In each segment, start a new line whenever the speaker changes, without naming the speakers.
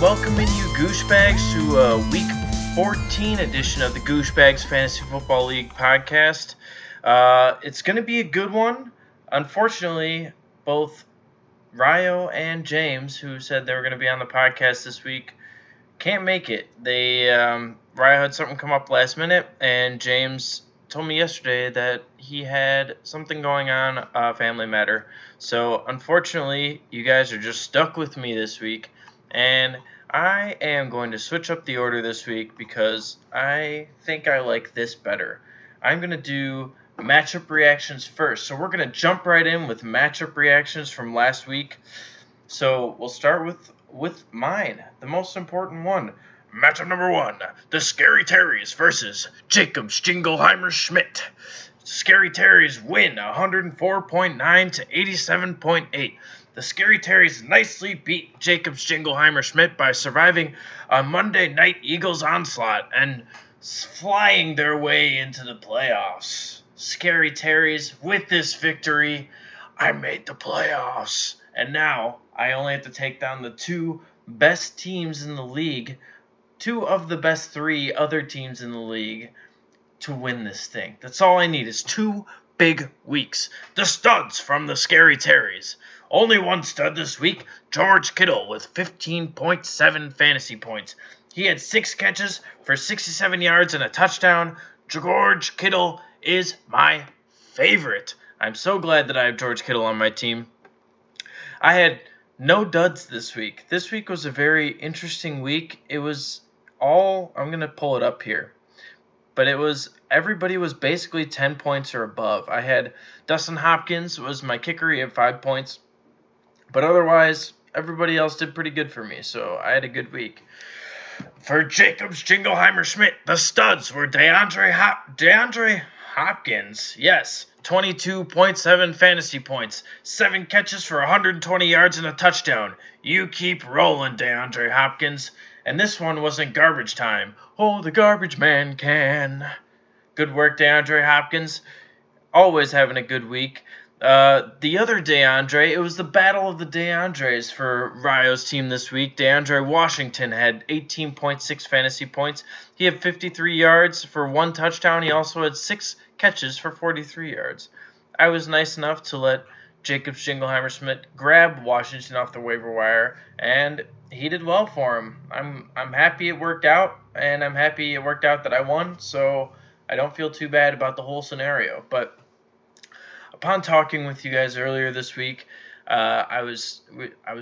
welcoming you Gooshbagz to a Week 14 edition of the Gooshbagz Fantasy Football League podcast. It's going to be a good one. Unfortunately, both Ryo and James, who said they were going to be on the podcast this week, can't make it. Ryo had something come up last minute, and James told me yesterday that he had something going on, family matter. So, unfortunately, you guys are just stuck with me this week. And I am going to switch up the order this week because I think I like this better. I'm going to do matchup reactions first. So we're going to jump right in with matchup reactions from last week. So we'll start with mine, the most important one. Matchup number 1, the Scary Terrys versus Jacobs Jingleheimer Schmidt. Scary Terrys win 104.9 to 87.8. The Scary Terrys nicely beat Jacobs Jingleheimer Schmidt by surviving a Monday Night Eagles onslaught and flying their way into the playoffs. Scary Terrys, with this victory, I made the playoffs. And now I only have to take down the two best teams in the league, two of the best three other teams in the league, to win this thing. That's all I need is 2 big weeks. The studs from the Scary Terrys. Only one stud this week, George Kittle, with 15.7 fantasy points. He had 6 catches for 67 yards and a touchdown. George Kittle is my favorite. I'm so glad that I have George Kittle on my team. I had no duds this week. This week was a very interesting week. It was all, I'm going to pull it up here. But everybody was basically 10 points or above. I had Dustin Hopkins was my kicker. He had 5 points. But otherwise, everybody else did pretty good for me, so I had a good week. For Jacobs Jingleheimer Schmidt, the studs were DeAndre Hopkins. Yes, 22.7 fantasy points, 7 catches for 120 yards and a touchdown. You keep rolling, DeAndre Hopkins. And this one wasn't garbage time. Oh, the garbage man can. Good work, DeAndre Hopkins. Always having a good week. The other DeAndre, it was the battle of the DeAndres for Ryo's team this week. DeAndre Washington had 18.6 fantasy points. He had 53 yards for 1 touchdown. He also had 6 catches for 43 yards. I was nice enough to let Jacobs Jingleheimer Schmidt grab Washington off the waiver wire, and he did well for him. I'm happy it worked out, and I'm happy it worked out that I won, so I don't feel too bad about the whole scenario. But upon talking with you guys earlier this week, I was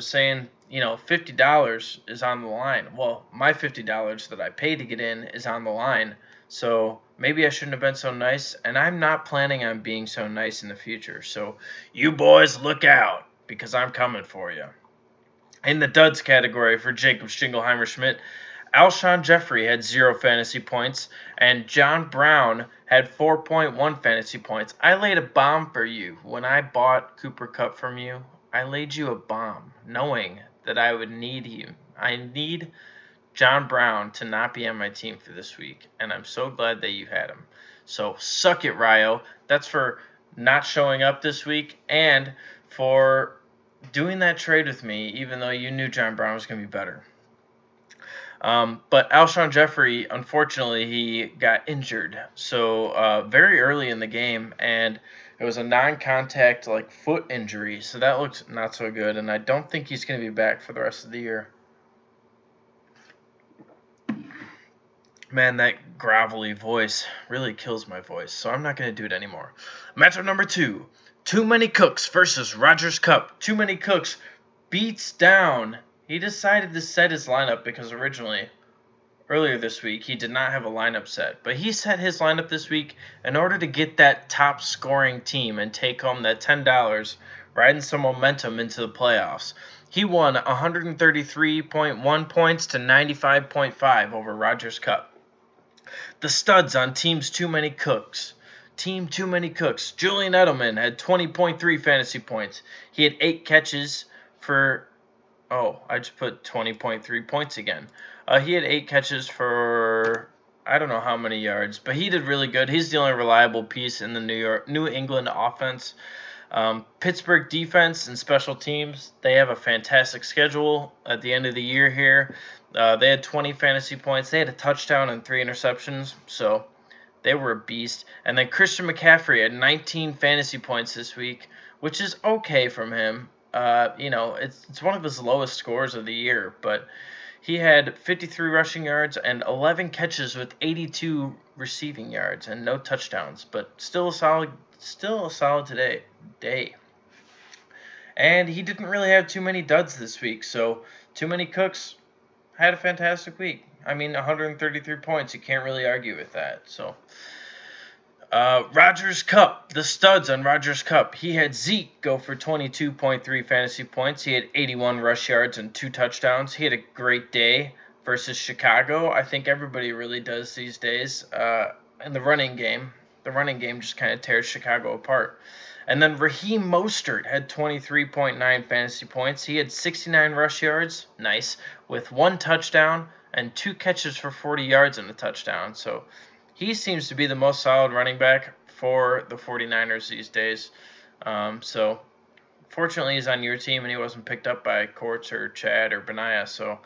saying, $50 is on the line. Well, my $50 that I paid to get in is on the line. So maybe I shouldn't have been so nice, and I'm not planning on being so nice in the future. So you boys look out, because I'm coming for you. In the duds category for Jacobs Jingleheimer Schmidt, Alshon Jeffrey had 0 fantasy points, and John Brown had 4.1 fantasy points. I laid a bomb for you. When I bought Cooper Kupp from you, I laid you a bomb, knowing that I would need you. I need John Brown to not be on my team for this week, and I'm so glad that you had him. So suck it, Ryo. That's for not showing up this week and for doing that trade with me, even though you knew John Brown was going to be better. But Alshon Jeffrey, unfortunately, he got injured. So very early in the game, and it was a non-contact foot injury. So that looks not so good, and I don't think he's going to be back for the rest of the year. Man, that gravelly voice really kills my voice, so I'm not going to do it anymore. Matchup number 2, Too Many Cooks versus Rogers Cup. Too Many Cooks beats down. He decided to set his lineup because earlier this week, he did not have a lineup set. But he set his lineup this week in order to get that top scoring team and take home that $10, riding some momentum into the playoffs. He won 133.1 points to 95.5 over Rogers Cup. The studs on Teams Too Many Cooks. Team Too Many Cooks. Julian Edelman had 20.3 fantasy points. He had 8 catches for... Oh, I just put 20.3 points again. He had 8 catches for I don't know how many yards, but he did really good. He's the only reliable piece in the New England offense. Pittsburgh defense and special teams, they have a fantastic schedule at the end of the year here. They had 20 fantasy points. They had a touchdown and 3 interceptions, so they were a beast. And then Christian McCaffrey had 19 fantasy points this week, which is okay from him. It's one of his lowest scores of the year, but he had 53 rushing yards and 11 catches with 82 receiving yards and no touchdowns, but still a solid day. And he didn't really have too many duds this week, so Too Many Cooks had a fantastic week. I mean, 133 points, you can't really argue with that. So Rogers Cup, the studs on Rogers Cup. He had Zeke go for 22.3 fantasy points. He had 81 rush yards and 2 touchdowns. He had a great day versus Chicago. I think everybody really does these days. In the running game just kind of tears Chicago apart. And then Raheem Mostert had 23.9 fantasy points. He had 69 rush yards, nice, with 1 touchdown and 2 catches for 40 yards and a touchdown. So he seems to be the most solid running back for the 49ers these days. So fortunately, he's on your team and he wasn't picked up by Courts or Chad or Benaya. So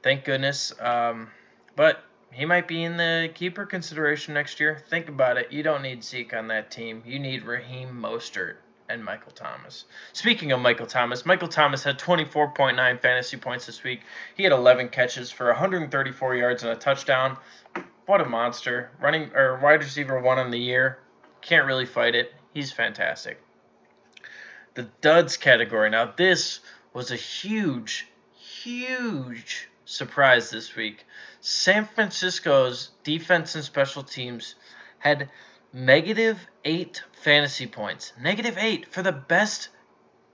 thank goodness. But he might be in the keeper consideration next year. Think about it. You don't need Zeke on that team. You need Raheem Mostert and Michael Thomas. Speaking of Michael Thomas had 24.9 fantasy points this week. He had 11 catches for 134 yards and a touchdown. What a monster. Wide receiver 1 on the year. Can't really fight it. He's fantastic. The duds category. Now, this was a huge surprise this week. San Francisco's defense and special teams had -8 fantasy points. -8 for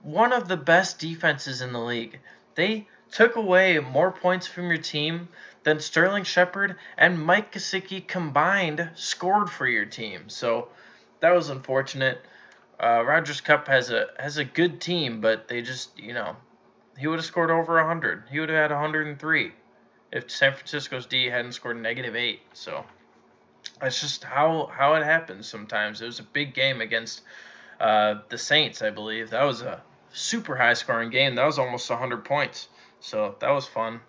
one of the best defenses in the league. They took away more points from your team than Sterling Shepard and Mike Gesicki combined scored for your team. So that was unfortunate. Rogers Cup has a good team, but they just, he would have scored over 100. He would have had 103 if San Francisco's D hadn't scored -8. So that's just how it happens sometimes. It was a big game against the Saints, I believe. That was a super high-scoring game. That was almost 100 points. So that was fun.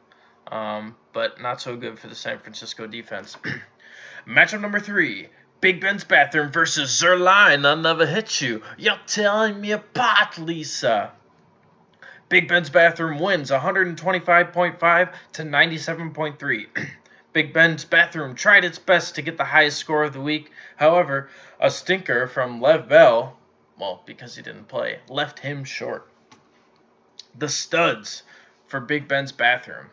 But not so good for the San Francisco defense. Matchup number 3, Big Ben's Bathroom versus Zerline. I'll never hit you. You're telling me apart, Lisa. Big Ben's Bathroom wins 125.5 to 97.3. Big Ben's Bathroom tried its best to get the highest score of the week. However, a stinker from Lev Bell, well, because he didn't play, left him short. The studs for Big Ben's Bathroom.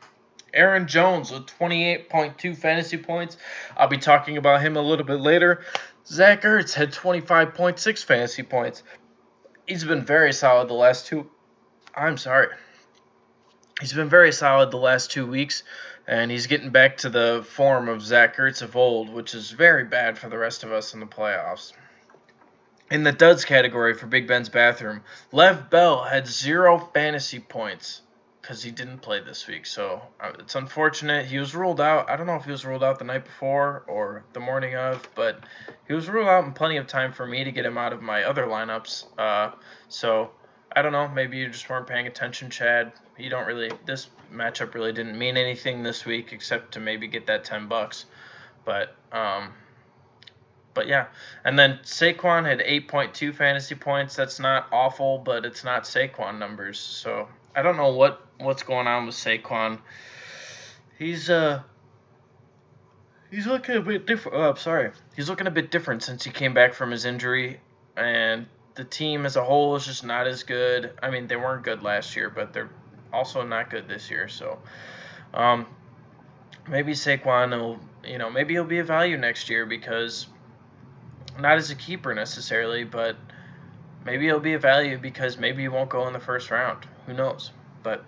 Aaron Jones with 28.2 fantasy points. I'll be talking about him a little bit later. Zach Ertz had 25.6 fantasy points. He's been very solid the last 2 weeks, and he's getting back to the form of Zach Ertz of old, which is very bad for the rest of us in the playoffs. In the duds category for Big Ben's Bathroom, Lev Bell had 0 fantasy points because he didn't play this week, so it's unfortunate. He was ruled out. I don't know if he was ruled out the night before or the morning of, but he was ruled out in plenty of time for me to get him out of my other lineups. So I don't know. Maybe you just weren't paying attention, Chad. This matchup really didn't mean anything this week except to maybe get that $10. But yeah. And then Saquon had 8.2 fantasy points. That's not awful, but it's not Saquon numbers. So I don't know what's going on with Saquon. He's looking a bit different. He's looking a bit different since he came back from his injury, and the team as a whole is just not as good. I mean, they weren't good last year, but they're also not good this year. So maybe Saquon will, maybe he'll be a value next year because not as a keeper necessarily, but maybe he'll be a value because maybe he won't go in the first round. Who knows? But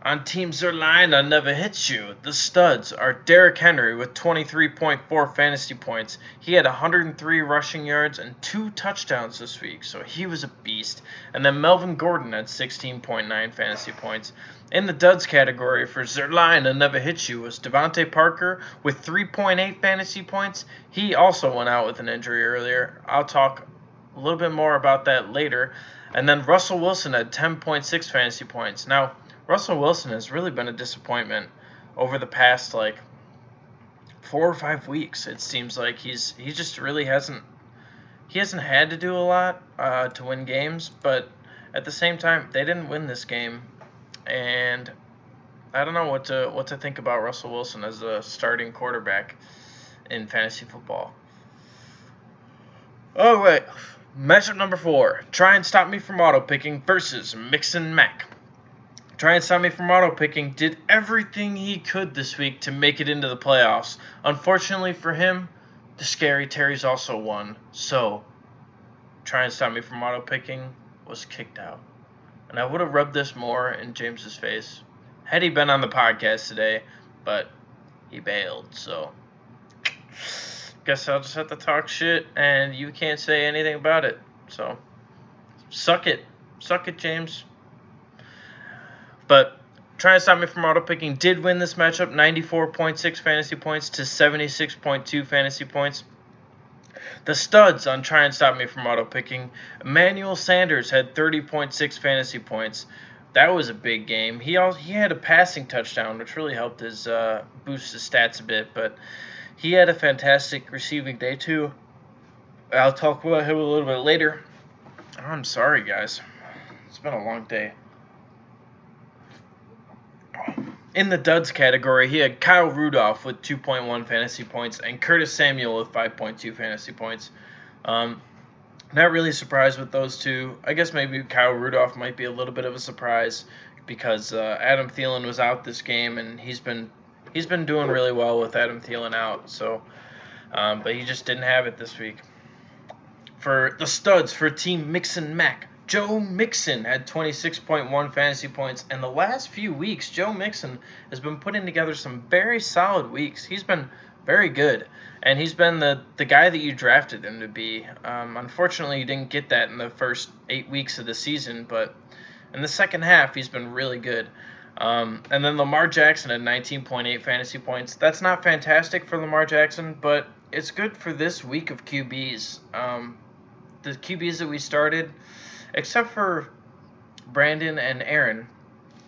on Team Zerline, I never hit you. The studs are Derrick Henry with 23.4 fantasy points. He had 103 rushing yards and 2 touchdowns this week, so he was a beast. And then Melvin Gordon had 16.9 fantasy points. In the duds category for Zerline, I never hit you, was Devontae Parker with 3.8 fantasy points. He also went out with an injury earlier. I'll talk a little bit more about that later. And then Russell Wilson had 10.6 fantasy points. Now, Russell Wilson has really been a disappointment over the past, 4 or 5 weeks. It seems like he just really hasn't had to do a lot to win games, but at the same time, they didn't win this game, and I don't know what to think about Russell Wilson as a starting quarterback in fantasy football. Oh wait, matchup number 4: Try and Stop Me from Auto Picking versus Mix and Mac. Try and Stop Me from Auto Picking did everything he could this week to make it into the playoffs. Unfortunately for him, the Scary Terry's also won, so Try and Stop Me from Auto Picking was kicked out. And I would have rubbed this more in James's face had he been on the podcast today, but he bailed, so guess I'll just have to talk shit, and you can't say anything about it. So, suck it, James. But Try and Stop Me from Auto Picking did win this matchup, 94.6 fantasy points to 76.2 fantasy points. The studs on Try and Stop Me from Auto Picking: Emmanuel Sanders had 30.6 fantasy points. That was a big game. He had a passing touchdown, which really helped his boost his stats a bit, but he had a fantastic receiving day too. I'll talk about him a little bit later. I'm sorry, guys. It's been a long day. In the duds category, he had Kyle Rudolph with 2.1 fantasy points and Curtis Samuel with 5.2 fantasy points. Not really surprised with those two. I guess maybe Kyle Rudolph might be a little bit of a surprise because Adam Thielen was out this game, and he's been doing really well with Adam Thielen out. So, but he just didn't have it this week. For the studs for Team Mix and Mac, Joe Mixon had 26.1 fantasy points, and the last few weeks, Joe Mixon has been putting together some very solid weeks. He's been very good, and he's been the guy that you drafted him to be. Unfortunately, you didn't get that in the first 8 weeks of the season, but in the second half, he's been really good. And then Lamar Jackson had 19.8 fantasy points. That's not fantastic for Lamar Jackson, but it's good for this week of QBs. The QBs that we started, except for Brandon and Aaron,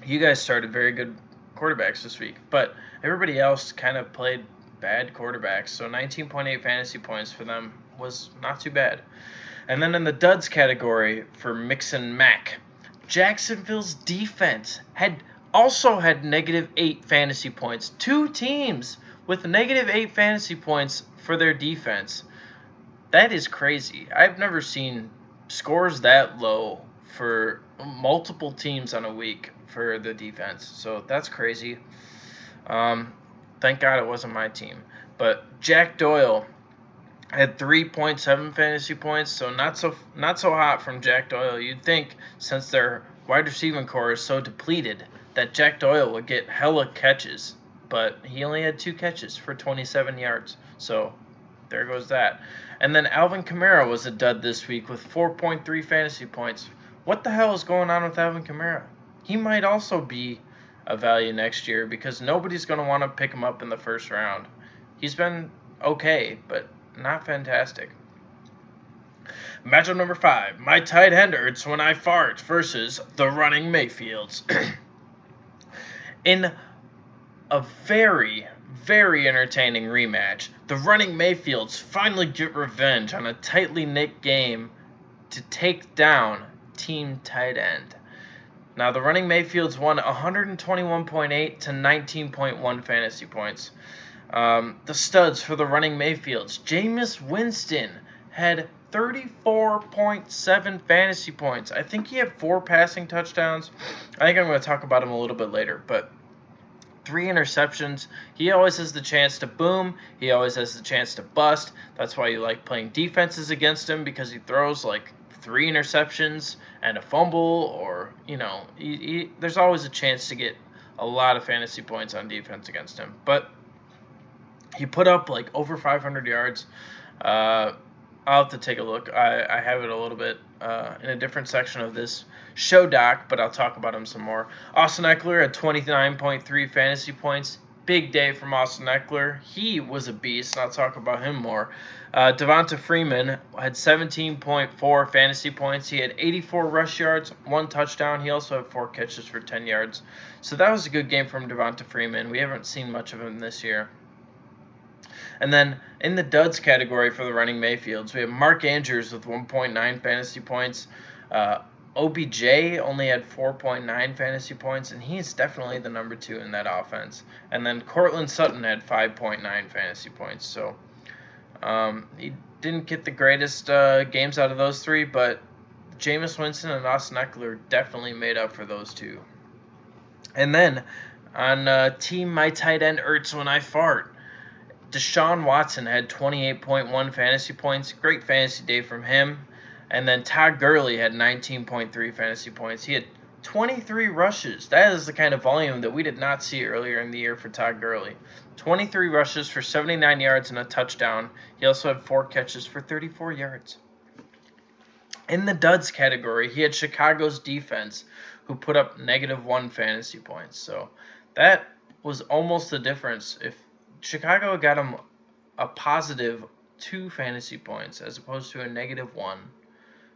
you guys started very good quarterbacks this week, but everybody else kind of played bad quarterbacks, so 19.8 fantasy points for them was not too bad. And then in the duds category for Mix and Mac, Jacksonville's defense also had -8 fantasy points. 2 teams with -8 fantasy points for their defense. That is crazy. I've never seen scores that low for multiple teams on a week for the defense. So that's crazy. Thank God it wasn't my team. But Jack Doyle had 3.7 fantasy points, so not so hot from Jack Doyle. You'd think, since their wide receiving core is so depleted, that Jack Doyle would get hella catches, but he only had 2 catches for 27 yards. So there goes that. And then Alvin Kamara was a dud this week with 4.3 fantasy points. What the hell is going on with Alvin Kamara? He might also be a value next year because nobody's going to want to pick him up in the first round. He's been okay, but not fantastic. Matchup number 5, my tight end hurts when I fart versus the running Mayfields. In a very, very entertaining rematch, the running Mayfields finally get revenge on a tightly knit game to take down team tight end. Now, the running Mayfields won 121.8 to 19.1 fantasy points. The studs for the running Mayfields, Jameis Winston had 34.7 fantasy points. I think he had 4 passing touchdowns. I think I'm going to talk about him a little bit later, but 3 interceptions. He always has the chance to boom. He always has the chance to bust. That's why you like playing defenses against him, because he throws 3 interceptions and a fumble, or, there's always a chance to get a lot of fantasy points on defense against him. But he put up over 500 yards. I'll have to take a look. I have it a little bit in a different section of this show doc, but I'll talk about him some more. Austin Eckler had 29.3 fantasy points. big day from Austin Eckler. He was a beast, and I'll talk about him more. Devonta Freeman had 17.4 fantasy points. He had 84 rush yards, 1 touchdown. He also had 4 catches for 10 yards. So that was a good game from Devonta Freeman. We haven't seen much of him this year. And then in the duds category for the running Mayfields, we have Mark Andrews with 1.9 fantasy points. OBJ only had 4.9 fantasy points, and he's definitely the number 2 in that offense. And then Cortland Sutton had 5.9 fantasy points. So he didn't get the greatest games out of those 3, but Jameis Winston and Austin Eckler definitely made up for those 2. And then on Team My Tight End Ertz When I Fart, Deshaun Watson had 28.1 fantasy points. Great fantasy day from him. And then Todd Gurley had 19.3 fantasy points. He had 23 rushes. That is the kind of volume that we did not see earlier in the year for Todd Gurley. 23 rushes for 79 yards and a touchdown. He also had 4 catches for 34 yards. In the duds category, he had Chicago's defense, who put up -1 fantasy points. So that was almost the difference. If Chicago got him a positive 2 fantasy points as opposed to a -1,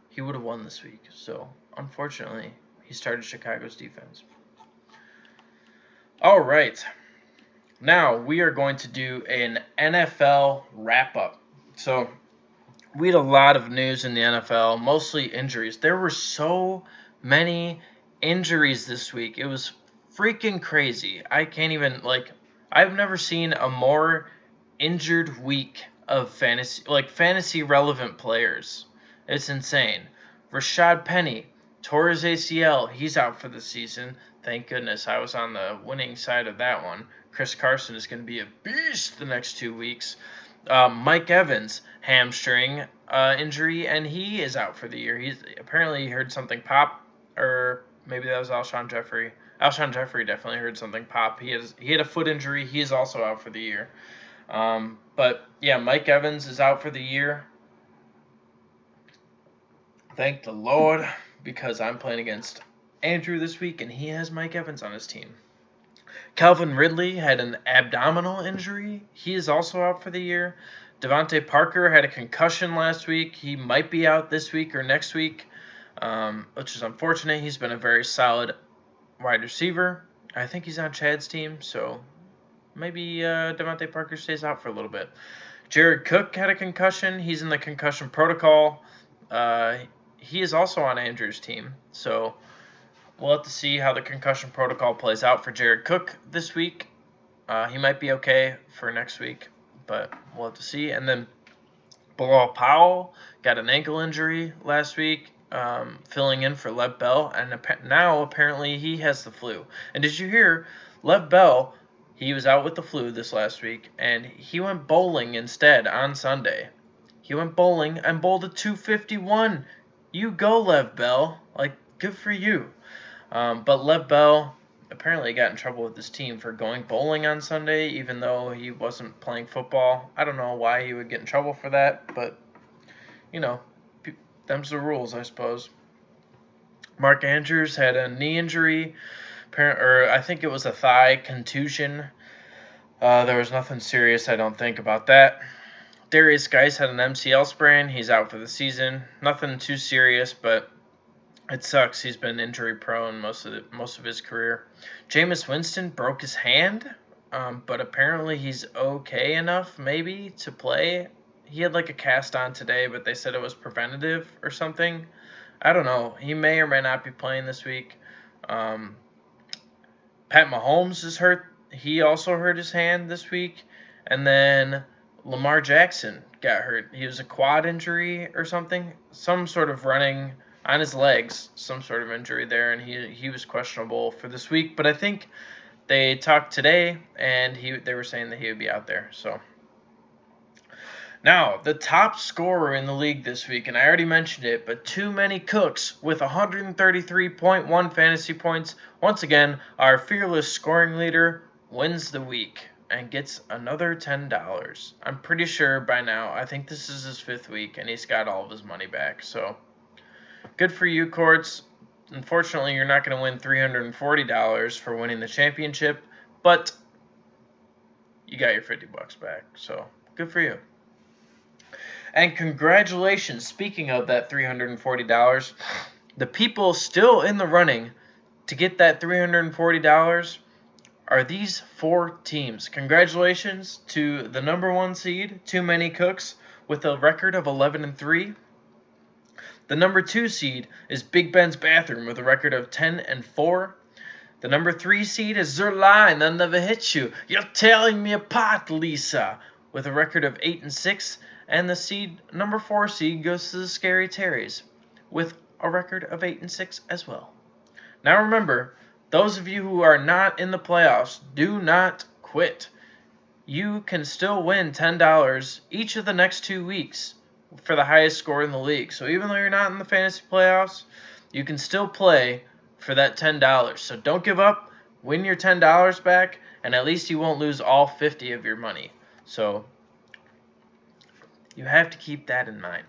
he would have won this week. So, unfortunately, he started Chicago's defense. All right. Now, we are going to do an NFL wrap-up. So, we had a lot of news in the NFL, mostly injuries. There were so many injuries this week. It was freaking crazy. I can't even, I've never seen a more injured week of fantasy relevant players. It's insane. Rashad Penny tore his ACL. He's out for the season. Thank goodness. I was on the winning side of that one. Chris Carson is going to be a beast the next 2 weeks. Mike Evans, hamstring injury, and he is out for the year. He's apparently heard something pop, or maybe that was Alshon Jeffrey. Alshon Jeffrey definitely heard something pop. He had a foot injury. He is also out for the year. But yeah, Mike Evans is out for the year. Thank the Lord, because I'm playing against Andrew this week, and he has Mike Evans on his team. Calvin Ridley had an abdominal injury. He is also out for the year. Devontae Parker had a concussion last week. He might be out this week or next week, which is unfortunate. He's been a very solid wide receiver. I think he's on Chad's team, so maybe Devontae Parker stays out for a little bit. Jared Cook had a concussion. He's in the concussion protocol. He is also on Andrew's team, so we'll have to see how the concussion protocol plays out for Jared Cook this week. He might be okay for next week, but we'll have to see. And then Bilal Powell got an ankle injury last week, filling in for Lev Bell, and now apparently he has the flu. And did you hear Lev Bell? He was out with the flu this last week, and he went bowling instead on Sunday. He went bowling and bowled a 251. You go, Lev Bell. Good for you. But Lev Bell apparently got in trouble with his team for going bowling on Sunday, even though he wasn't playing football. I don't know why he would get in trouble for that, but, them's the rules, I suppose. Mark Andrews had a knee injury, or I think it was a thigh contusion. There was nothing serious, I don't think, about that. Darius Geis had an MCL sprain. He's out for the season. Nothing too serious, but it sucks. He's been injury prone most of his career. Jameis Winston broke his hand, but apparently he's okay enough maybe to play. He had a cast on today, but they said it was preventative or something. I don't know. He may or may not be playing this week. Pat Mahomes is hurt. He also hurt his hand this week. And then Lamar Jackson got hurt. He was a quad injury or something. Some sort of running on his legs, some sort of injury there, and he was questionable for this week. But I think they talked today, and they were saying that he would be out there. So now, the top scorer in the league this week, and I already mentioned it, but Too Many Cooks with 133.1 fantasy points. Once again, our fearless scoring leader wins the week and gets another $10. I'm pretty sure by now, I think this is his 5th week, and he's got all of his money back. So good for you, Courts. Unfortunately, you're not going to win $340 for winning the championship, but you got your $50 back. So good for you. And congratulations, speaking of that $340, the people still in the running to get that $340 are these 4 teams. Congratulations to the number 1 seed, Too Many Cooks, with a record of 11-3. The number 2 seed is Big Ben's Bathroom with a record of 10-4. The number 3 seed is Zerline, I'll Never Hit You. You're tearing me apart, Lisa, with a record of 8-6. And the number 4 seed goes to the Scary Terrys with a record of 8-6 as well. Now remember, those of you who are not in the playoffs, do not quit. You can still win $10 each of the next 2 weeks for the highest score in the league. So even though you're not in the fantasy playoffs, you can still play for that $10. So don't give up. Win your $10 back, and at least you won't lose all 50 of your money. So you have to keep that in mind.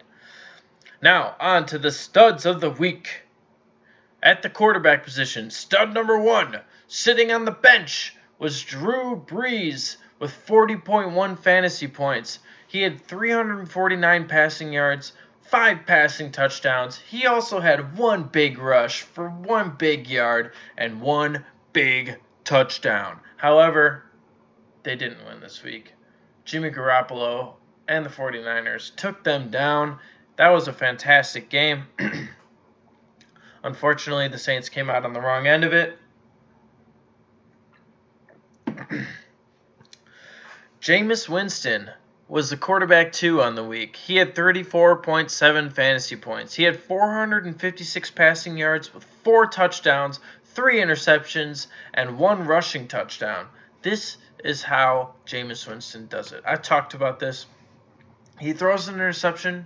Now, on to the studs of the week. At the quarterback position, stud number 1, sitting on the bench, was Drew Brees with 40.1 fantasy points. He had 349 passing yards, 5 passing touchdowns. He also had 1 big rush for 1 big yard and 1 big touchdown. However, they didn't win this week. Jimmy Garoppolo and the 49ers took them down. That was a fantastic game. Unfortunately, the Saints came out on the wrong end of it. Jameis Winston was the quarterback 2 on the week. He had 34.7 fantasy points. He had 456 passing yards with 4 touchdowns, 3 interceptions, and 1 rushing touchdown. This is how Jameis Winston does it. I've talked about this. He throws an interception.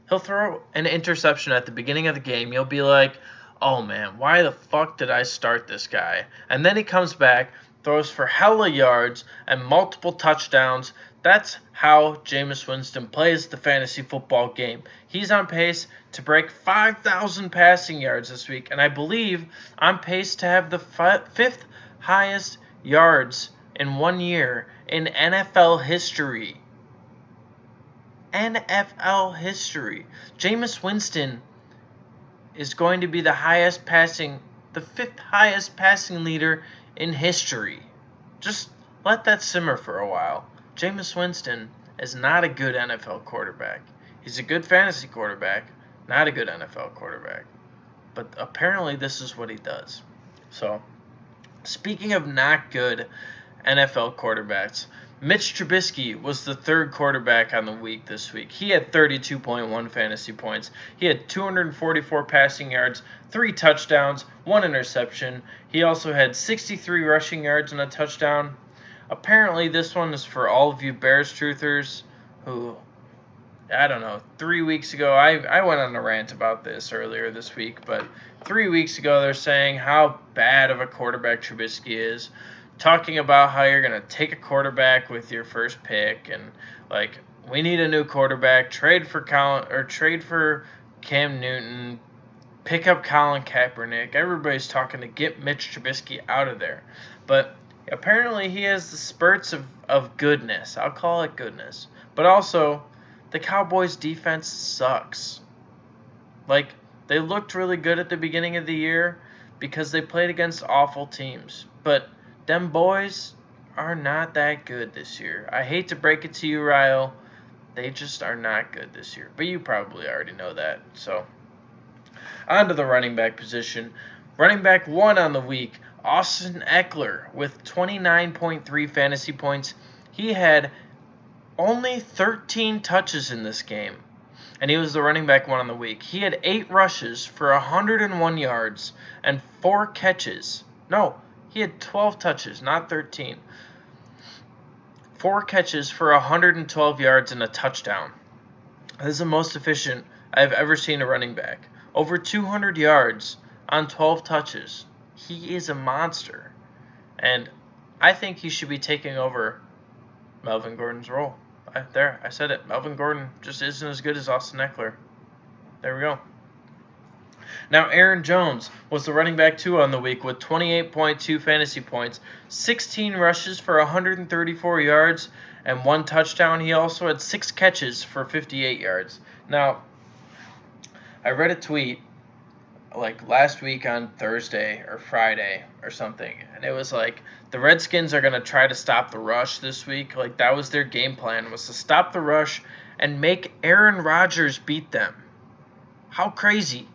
He'll throw an interception at the beginning of the game. You'll be like, oh man, why the fuck did I start this guy? And then he comes back, throws for hella yards and multiple touchdowns. That's how Jameis Winston plays the fantasy football game. He's on pace to break 5,000 passing yards this week, and I believe on pace to have the 5th highest yards in 1 year in NFL history. NFL history. Jameis Winston is going to be the 5th highest passing leader in history. Just let that simmer for a while. Jameis Winston is not a good NFL quarterback. He's a good fantasy quarterback, not a good NFL quarterback. But apparently this is what he does. So, speaking of not good NFL quarterbacks, Mitch Trubisky was the 3rd quarterback on the week this week. He had 32.1 fantasy points. He had 244 passing yards, 3 touchdowns, 1 interception. He also had 63 rushing yards and a touchdown. Apparently this one is for all of you Bears truthers who, I don't know, 3 weeks ago, I went on a rant about this earlier this week, but 3 weeks ago they're saying how bad of a quarterback Trubisky is, talking about how you're going to take a quarterback with your first pick and, like, we need a new quarterback, trade for Cam Newton, pick up Colin Kaepernick. Everybody's talking to get Mitch Trubisky out of there. But apparently he has the spurts of goodness. I'll call it goodness. But also, the Cowboys' defense sucks. Like, they looked really good at the beginning of the year because they played against awful teams. But them boys are not that good this year. I hate to break it to you, Ryle. They just are not good this year. But you probably already know that. So, on to the running back position. Running back 1 on the week, Austin Eckler with 29.3 fantasy points. He had only 13 touches in this game, and he was the running back 1 on the week. He had 8 rushes for 101 yards and 4 catches. No, he had 12 touches, not 13. 4 catches for 112 yards and a touchdown. This is the most efficient I've ever seen a running back. Over 200 yards on 12 touches. He is a monster. And I think he should be taking over Melvin Gordon's role. I said it. Melvin Gordon just isn't as good as Austin Eckler. There we go. Now, Aaron Jones was the running back 2 on the week with 28.2 fantasy points, 16 rushes for 134 yards, and 1 touchdown. He also had 6 catches for 58 yards. Now, I read a tweet like last week on Thursday or Friday or something, and it was like the Redskins are going to try to stop the rush this week. Like that was their game plan, was to stop the rush and make Aaron Rodgers beat them. How crazy?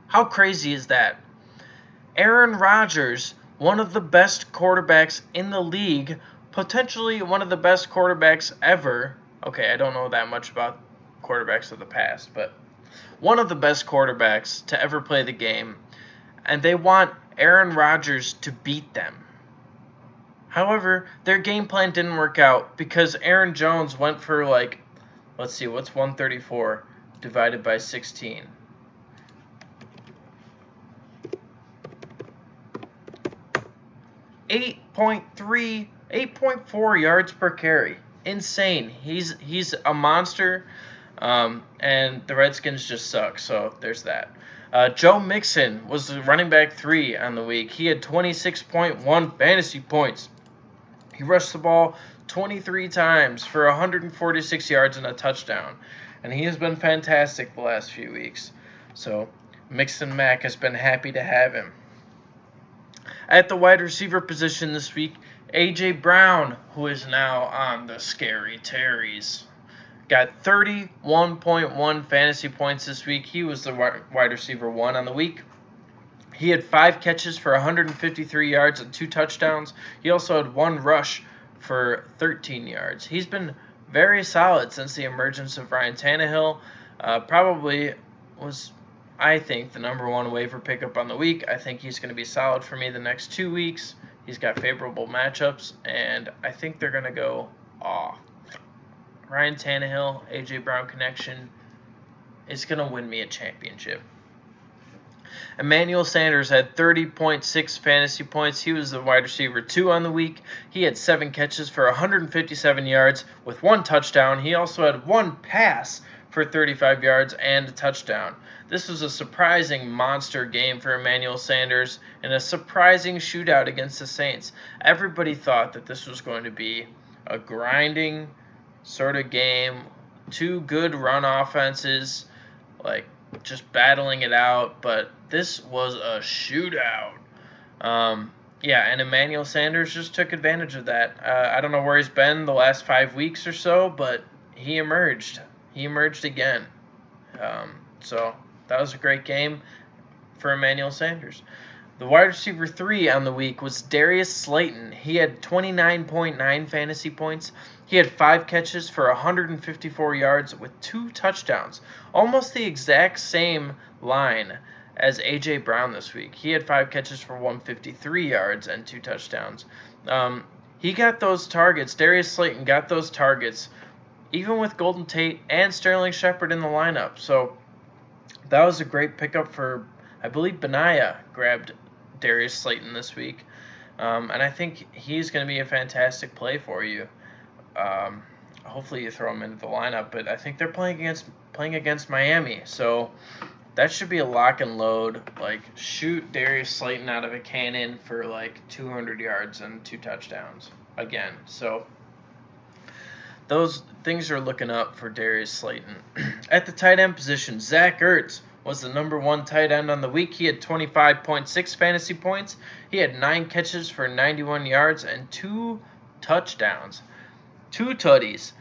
How crazy is that? Aaron Rodgers, one of the best quarterbacks in the league, potentially one of the best quarterbacks ever. Okay, I don't know that much about quarterbacks of the past, but one of the best quarterbacks to ever play the game, and they want Aaron Rodgers to beat them. However, their game plan didn't work out because Aaron Jones went for let's see, what's 134 divided by 16? 8.4 yards per carry. Insane. He's a monster, and the Redskins just suck, so there's that. Joe Mixon was the running back 3 on the week. He had 26.1 fantasy points. He rushed the ball 23 times for 146 yards and a touchdown, and he has been fantastic the last few weeks. So Mixon Mac has been happy to have him. At the wide receiver position this week, A.J. Brown, who is now on the Scary Terries, got 31.1 fantasy points this week. He was the wide receiver 1 on the week. He had 5 catches for 153 yards and 2 touchdowns. He also had 1 rush for 13 yards. He's been very solid since the emergence of Ryan Tannehill. Probably was, I think, the number 1 waiver pickup on the week. I think he's going to be solid for me the next 2 weeks. He's got favorable matchups, and I think they're going to go off. Ryan Tannehill, A.J. Brown connection is going to win me a championship. Emmanuel Sanders had 30.6 fantasy points. He was the wide receiver 2 on the week. He had 7 catches for 157 yards with 1 touchdown. He also had 1 pass for 35 yards and a touchdown. This was a surprising monster game for Emmanuel Sanders and a surprising shootout against the Saints. Everybody thought that this was going to be a grinding sort of game, 2 good run offenses, just battling it out, but this was a shootout. And Emmanuel Sanders just took advantage of that. I don't know where he's been the last 5 weeks or so, but he emerged. He emerged again. So that was a great game for Emmanuel Sanders. The wide receiver 3 on the week was Darius Slayton. He had 29.9 fantasy points. He had 5 catches for 154 yards with 2 touchdowns. Almost the exact same line as A.J. Brown this week. He had 5 catches for 153 yards and 2 touchdowns. He got those targets. Darius Slayton got those targets even with Golden Tate and Sterling Shepard in the lineup. So that was a great pickup for, I believe, Benaya grabbed Darius Slayton this week. And I think he's going to be a fantastic play for you. Hopefully you throw him into the lineup, but I think they're playing against Miami, so that should be a lock and load. Shoot Darius Slayton out of a cannon for 200 yards and 2 touchdowns again. So those things are looking up for Darius Slayton. At the tight end position, Zach Ertz was the number 1 tight end on the week. He had 25.6 fantasy points. He had 9 catches for 91 yards and 2 touchdowns. 2 tutties.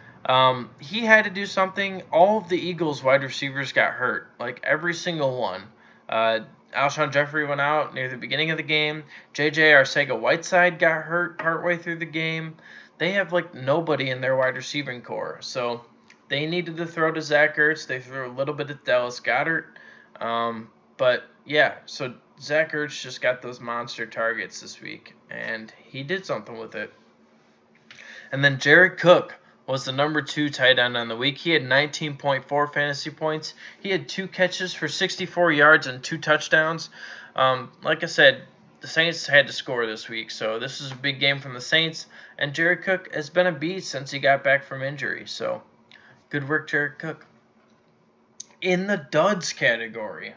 He had to do something. All of the Eagles wide receivers got hurt. Every single one. Alshon Jeffrey went out near the beginning of the game. J.J. Arcega-Whiteside got hurt partway through the game. They have nobody in their wide receiving core. So they needed to throw to Zach Ertz. They threw a little bit at Dallas Goedert. So Zach Ertz just got those monster targets this week, and he did something with it. And then Jared Cook was the number 2 tight end on the week. He had 19.4 fantasy points. He had 2 catches for 64 yards and 2 touchdowns. Like I said, the Saints had to score this week, so this is a big game from the Saints. And Jared Cook has been a beast since he got back from injury, so good work, Jared Cook. In the duds category,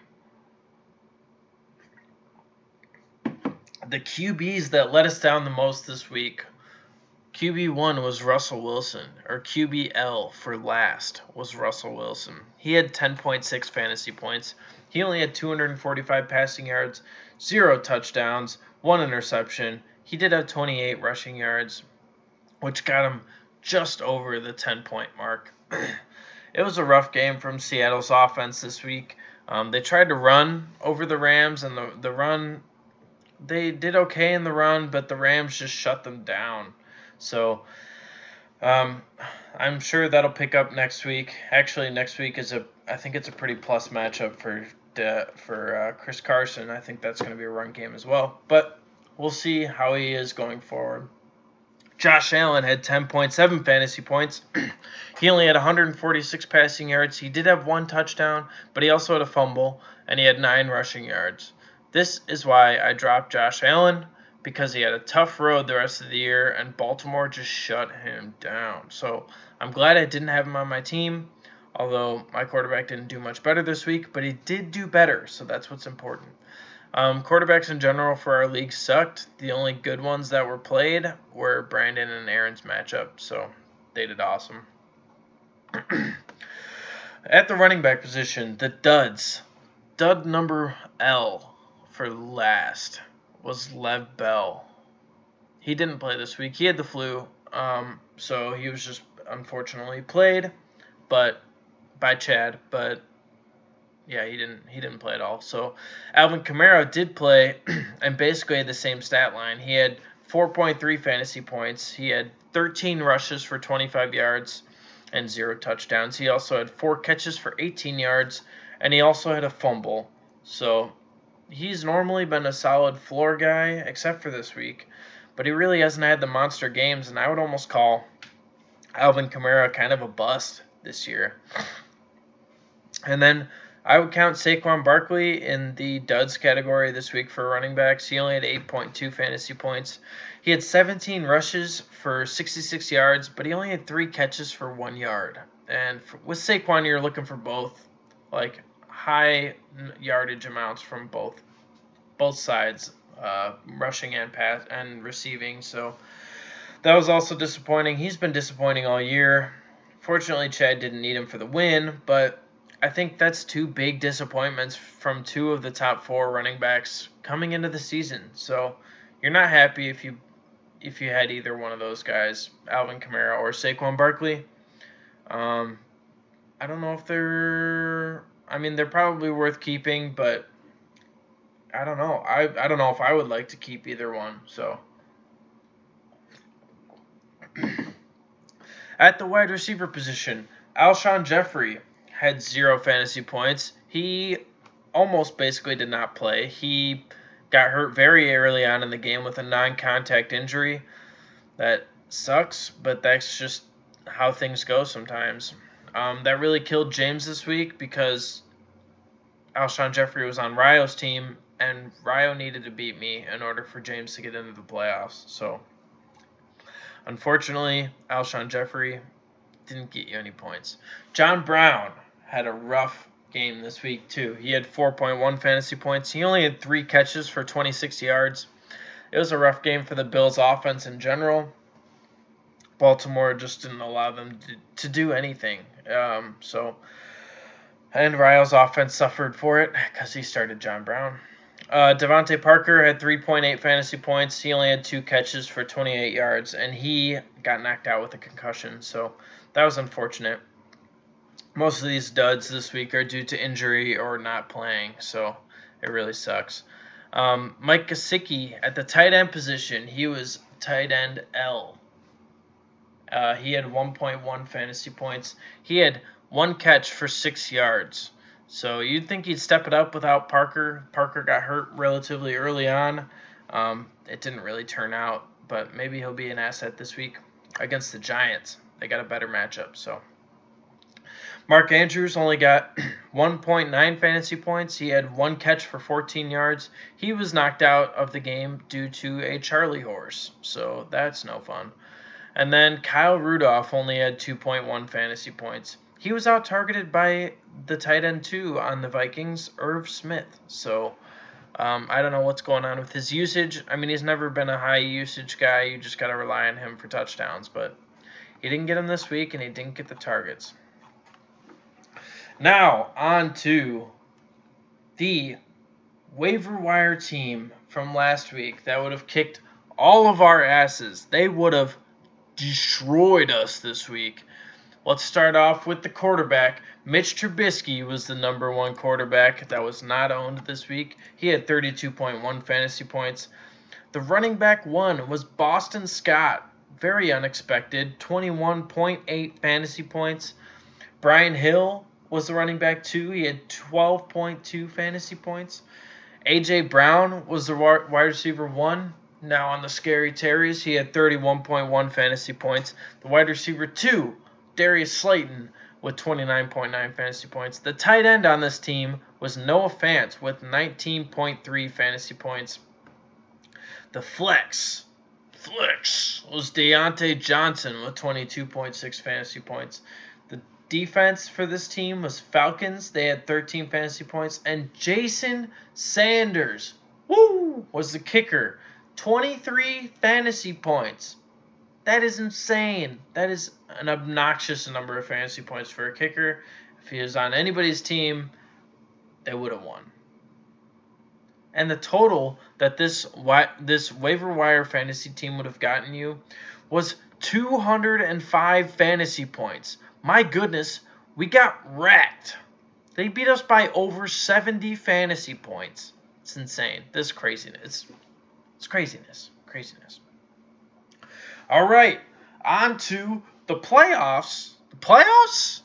The QBs that let us down the most this week. QB1 was Russell Wilson, or QBL for last was Russell Wilson. He had 10.6 fantasy points. He only had 245 passing yards, 0 touchdowns, 1 interception. He did have 28 rushing yards, which got him just over the 10-point mark. It was a rough game from Seattle's offense this week. They tried to run over the Rams, and the run, they did okay in the run, but the Rams just shut them down. So I'm sure that'll pick up next week. Actually, next week I think it's a pretty plus matchup for Chris Carson. I think that's going to be a run game as well. But we'll see how he is going forward. Josh Allen had 10.7 fantasy points. He only had 146 passing yards. He did have 1 touchdown, but he also had a fumble, and he had 9 rushing yards. This is why I dropped Josh Allen, because he had a tough road the rest of the year, and Baltimore just shut him down. So I'm glad I didn't have him on my team, although my quarterback didn't do much better this week, but he did do better, so that's what's important. Quarterbacks in general for our league sucked. The only good ones that were played were Brandon and Aaron's matchup, so they did awesome. At the running back position, the duds. Dud number L for last was Lev Bell. He didn't play this week. He had the flu, so he was just unfortunately played, but by Chad. But yeah, he didn't play at all. So Alvin Kamara did play, and basically had the same stat line. He had 4.3 fantasy points. He had 13 rushes for 25 yards and 0 touchdowns. He also had 4 catches for 18 yards, and he also had a fumble. So he's normally been a solid floor guy, except for this week. But he really hasn't had the monster games, and I would almost call Alvin Kamara kind of a bust this year. And then I would count Saquon Barkley in the duds category this week for running backs. He only had 8.2 fantasy points. He had 17 rushes for 66 yards, but he only had 3 catches for 1 yard. And with Saquon, you're looking for both, like, high yardage amounts from both sides, rushing and pass and receiving. So that was also disappointing. He's been disappointing all year. Fortunately, Chad didn't need him for the win, but I think that's 2 big disappointments from 2 of the top 4 running backs coming into the season. So you're not happy if you had either one of those guys, Alvin Kamara or Saquon Barkley. I don't know if they're probably worth keeping, but I don't know. I don't know if I would like to keep either one. So at the wide receiver position, Alshon Jeffrey had 0 fantasy points. He almost basically did not play. He got hurt very early on in the game with a non-contact injury. That sucks, but that's just how things go sometimes. That really killed James this week because Alshon Jeffrey was on Ryo's team, and Ryo needed to beat me in order for James to get into the playoffs. So, unfortunately, Alshon Jeffrey didn't get you any points. John Brown had a rough game this week, too. He had 4.1 fantasy points. He only had 3 catches for 26 yards. It was a rough game for the Bills' offense in general. Baltimore just didn't allow them to do anything. And Ryo's offense suffered for it because he started John Brown. Devontae Parker had 3.8 fantasy points. He only had 2 catches for 28 yards, and he got knocked out with a concussion. So that was unfortunate. Most of these duds this week are due to injury or not playing, so it really sucks. Mike Gesicki at the tight end position, he was tight end L. He had 1.1 fantasy points. He had 1 catch for 6 yards. So you'd think he'd step it up without Parker. Parker got hurt relatively early on. It didn't really turn out, but maybe he'll be an asset this week against the Giants. They got a better matchup, so. Mark Andrews only got 1.9 fantasy points. He had 1 catch for 14 yards. He was knocked out of the game due to a Charlie horse, so that's no fun. And then Kyle Rudolph only had 2.1 fantasy points. He was out-targeted by the tight end, too, on the Vikings, Irv Smith. So I don't know what's going on with his usage. I mean, he's never been a high usage guy. You just got to rely on him for touchdowns. But he didn't get them this week, and he didn't get the targets. Now, on to the waiver wire team from last week that would have kicked all of our asses. They would have destroyed us this week. Let's start off with the quarterback. Mitch Trubisky was the number one quarterback that was not owned this week. He had 32.1 fantasy points. The running back one was Boston Scott. Very unexpected. 21.8 fantasy points. Brian Hill was the running back two. He had 12.2 fantasy points. A.J. Brown was the wide receiver one. Now on the Scary Terrors, he had 31.1 fantasy points. The wide receiver two, Darius Slayton, with 29.9 fantasy points. The tight end on this team was Noah Fant with 19.3 fantasy points. The flex was Deontay Johnson with 22.6 fantasy points. The defense for this team was Falcons. They had 13 fantasy points. And Jason Sanders, was the kicker. 23 fantasy points. That is insane. That is an obnoxious number of fantasy points for a kicker. If he was on anybody's team, they would have won. And the total that this waiver wire fantasy team would have gotten you was 205 fantasy points. My goodness, we got wrecked. They beat us by over 70 fantasy points. It's insane. This is craziness. It's craziness. All right, on to the playoffs. The playoffs?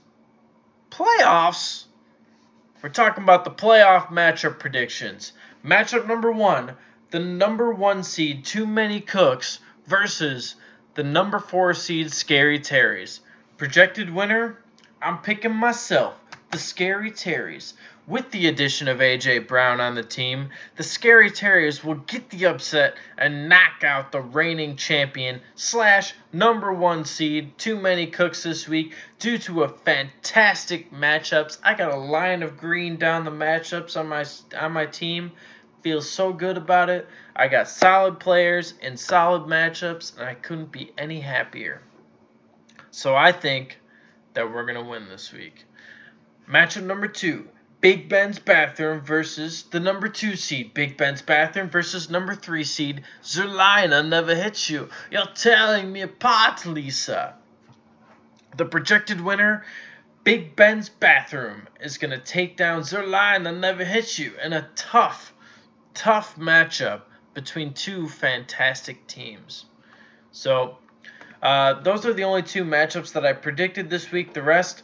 We're talking about the playoff matchup predictions. Matchup number one, the number one seed, Too Many Cooks, versus the number 4 seed, Scary Terrors. Projected winner, I'm picking myself, the Scary Terrors. With the addition of A.J. Brown on the team, the Scary Terrors will get the upset and knock out the reigning champion / number 1 seed, Too Many Cooks this week, due to a fantastic matchups. I got a line of green down the matchups on my team. Feels so good about it. I got solid players and solid matchups, and I couldn't be any happier. So I think that we're going to win this week. Matchup number 2. Big Ben's Bathroom versus the number 2 seed. Big Ben's Bathroom versus number 3 seed. Zerlina Never Hits You. You're tearing me apart, Lisa. The projected winner, Big Ben's Bathroom, is going to take down Zerlina Never Hits You in a tough matchup between two fantastic teams. So, those are the only 2 matchups that I predicted this week. The rest,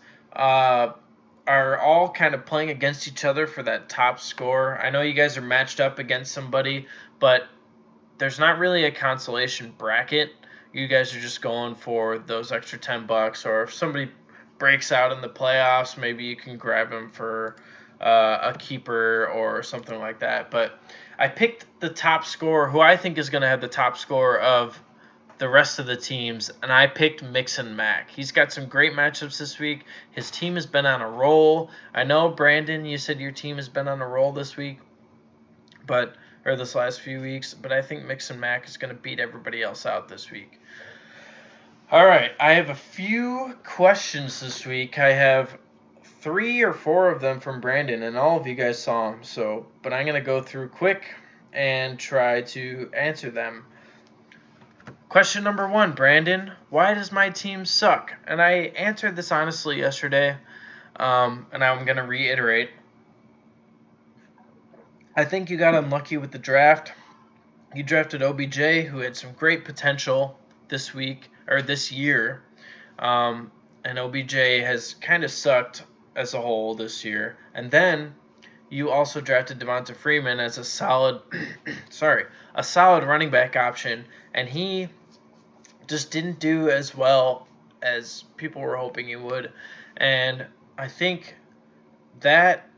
are all kind of playing against each other for that top score. I know you guys are matched up against somebody, but there's not really a consolation bracket. You guys are just going for those extra $10, or if somebody breaks out in the playoffs, maybe you can grab them for a keeper or something like that. But I picked the top score, who I think is going to have the top score of the rest of the teams, and I picked Mix and Mac. He's got some great matchups this week. His team has been on a roll. I know, Brandon, you said your team has been on a roll this week, or this last few weeks, but I think Mix and Mac is going to beat everybody else out this week. All right, I have a few questions this week. I have 3 or 4 of them from Brandon, and all of you guys saw them, but I'm going to go through quick and try to answer them. Question number 1, Brandon, why does my team suck? And I answered this honestly yesterday, and I'm going to reiterate. I think you got unlucky with the draft. You drafted OBJ, who had some great potential this year, and OBJ has kind of sucked as a whole this year. And then you also drafted Devonta Freeman as a solid running back option, and he just didn't do as well as people were hoping he would. And I think that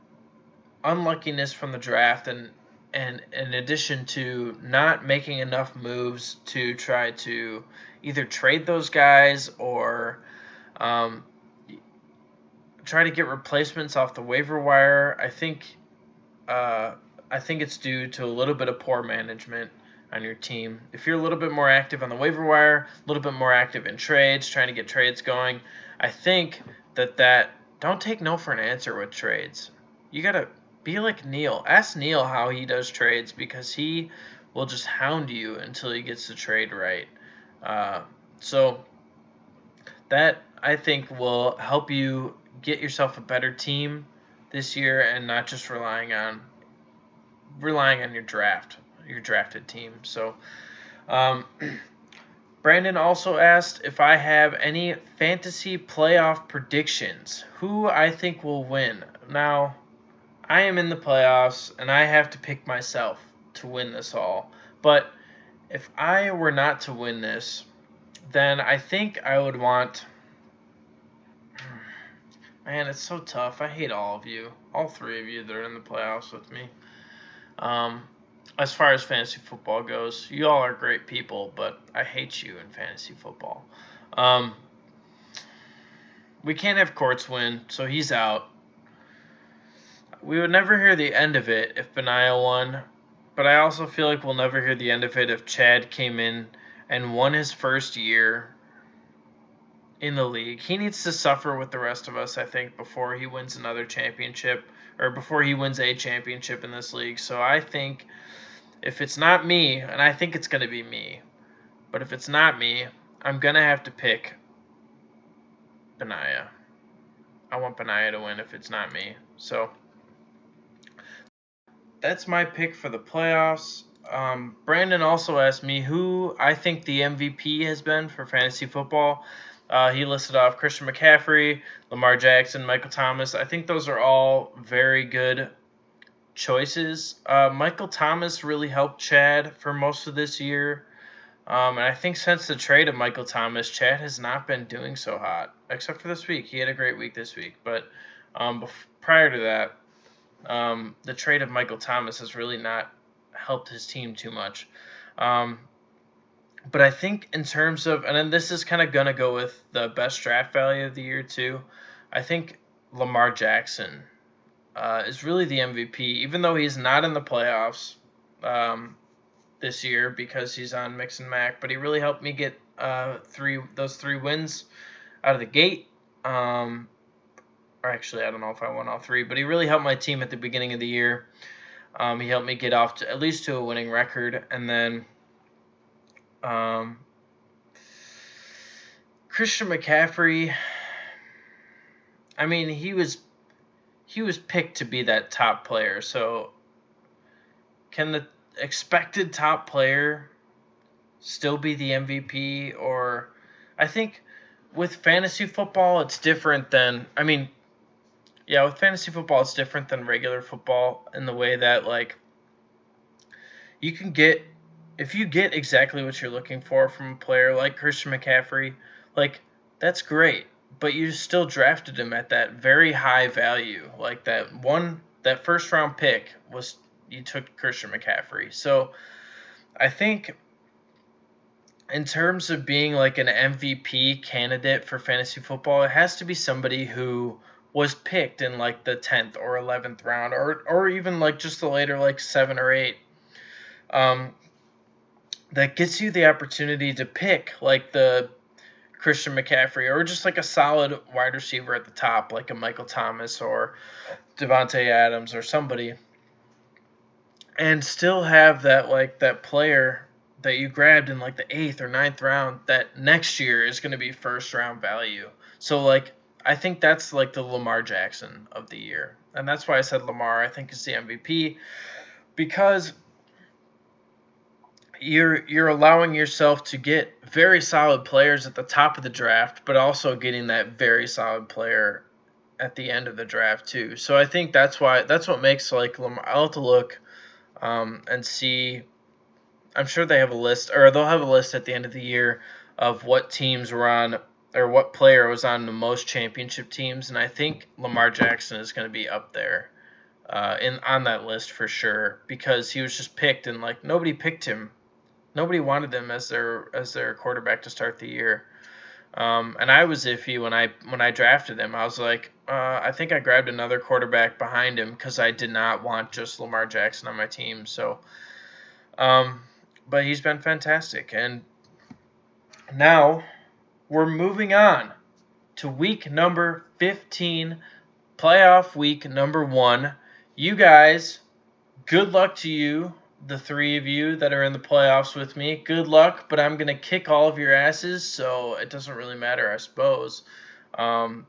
unluckiness from the draft, and in addition to not making enough moves to try to either trade those guys or try to get replacements off the waiver wire, I think I think it's due to a little bit of poor management on your team. If you're a little bit more active on the waiver wire, a little bit more active in trades, trying to get trades going, I think that don't take no for an answer with trades. You got to be like Neil. Ask Neil how he does trades because he will just hound you until he gets the trade right. So that I think will help you get yourself a better team this year and not just relying on your drafted team. So Brandon also asked if I have any fantasy playoff predictions. Who I think will win. Now, I am in the playoffs and I have to pick myself to win this all. But if I were not to win this, then I think I would want. Man, it's so tough. I hate all of you. All three of you that are in the playoffs with me. As far as fantasy football goes, you all are great people, but I hate you in fantasy football. We can't have Courts win, so he's out. We would never hear the end of it if Benaya won, but I also feel like we'll never hear the end of it if Chad came in and won his first year in the league. He needs to suffer with the rest of us, I think, before he wins another championship or before he wins a championship in this league. So I think if it's not me, and I think it's going to be me, but if it's not me, I'm going to have to pick Benaya. I want Benaya to win if it's not me. So that's my pick for the playoffs. Brandon also asked me who I think the MVP has been for fantasy football. He listed off Christian McCaffrey, Lamar Jackson, Michael Thomas. I think those are all very good choices. Michael Thomas really helped Chad for most of this year. And I think since the trade of Michael Thomas, Chad has not been doing so hot, except for this week. He had a great week this week. But prior to that, the trade of Michael Thomas has really not helped his team too much. But I think in terms of, and then this is kind of going to go with the best draft value of the year too, I think Lamar Jackson is really the MVP, even though he's not in the playoffs this year because he's on Mix and Mac, but he really helped me get those three wins out of the gate. Or actually, I don't know if I won all three, but he really helped my team at the beginning of the year. He helped me get off to at least to a winning record, and then Christian McCaffrey. I mean, he was picked to be that top player. So, can the expected top player still be the MVP? Or I think with fantasy football, it's different than. I mean. Yeah, with fantasy football, it's different than regular football in the way that, like, you can get, if you get exactly what you're looking for from a player like Christian McCaffrey, like, that's great, but you still drafted him at that very high value. Like, that first round pick was, you took Christian McCaffrey. So, I think in terms of being, like, an MVP candidate for fantasy football, it has to be somebody who was picked in like the 10th or 11th round or even like just the later like 7 or 8 that gets you the opportunity to pick like the Christian McCaffrey or just like a solid wide receiver at the top like a Michael Thomas or Devontae Adams or somebody and still have that like that player that you grabbed in like the 8th or 9th round that next year is going to be first round value. So like I think that's like the Lamar Jackson of the year. And that's why I said Lamar, I think, is the MVP. Because you're allowing yourself to get very solid players at the top of the draft, but also getting that very solid player at the end of the draft too. So I think that's what makes like Lamar. I'll have to look and see. I'm sure they have a list, or they'll have a list at the end of the year of what teams were on or what player was on the most championship teams, and I think Lamar Jackson is going to be up there on that list for sure because he was just picked and like nobody picked him, nobody wanted him as their quarterback to start the year. And I was iffy when I drafted him. I was like, I think I grabbed another quarterback behind him because I did not want just Lamar Jackson on my team. So, but he's been fantastic. And now we're moving on to week number 15, playoff week number 1. You guys, good luck to you, the 3 of you that are in the playoffs with me. Good luck, but I'm going to kick all of your asses, so it doesn't really matter, I suppose. I'm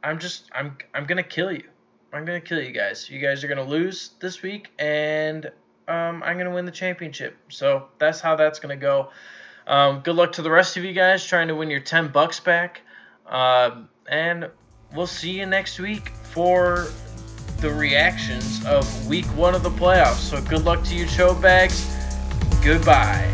going to kill you. I'm going to kill you guys. You guys are going to lose this week, and I'm going to win the championship. So that's how that's going to go. Good luck to the rest of you guys trying to win your $10 back. And we'll see you next week for the reactions of week 1 of the playoffs. So good luck to you, Show Bags. Goodbye.